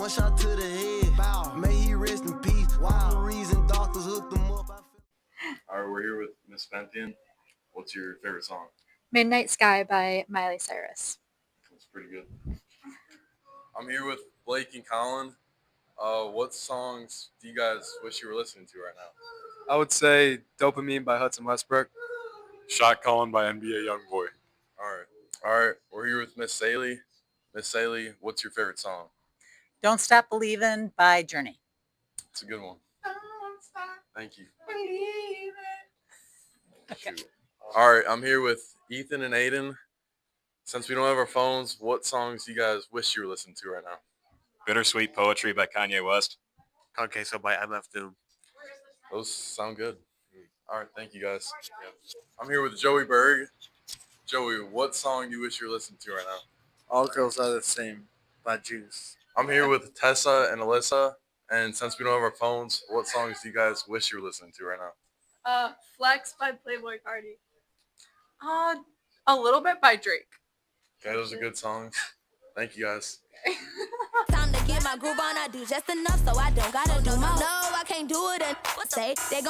One shot to the head. Bow. May he rest in peace. Wow. The reason doctors hooked him up. All right, we're here with Miss Fentian. What's your favorite song? Midnight Sky by Miley Cyrus. That's pretty good. I'm here with Blake and Colin. What songs do you guys wish you were listening to right now? I would say Dopamine by Hudson Westbrook. Shot Calling by NBA Youngboy. All right. We're here with Miss Saley. Miss Saley, what's your favorite song? Don't Stop Believin' by Journey. It's a good one. Thank you. Okay. All right, I'm here with Ethan and Aiden. Since we don't have our phones, what songs do you guys wish you were listening to right now? Bittersweet Poetry by Kanye West. Okay, so by MF Doom. Those sound good. All right, thank you guys. I'm here with Joey Berg. Joey, what song do you wish you were listening to right now? All Girls Are the Same by Juice. I'm here with Tessa and Alyssa. And since we don't have our phones, what songs do you guys wish you were listening to right now? Flex by Playboy Cardi. A little bit by Drake. Okay, those are good songs. Thank you guys. Time to get my groove on, I do just enough so I don't gotta do more. No, I can't do it and say they gon'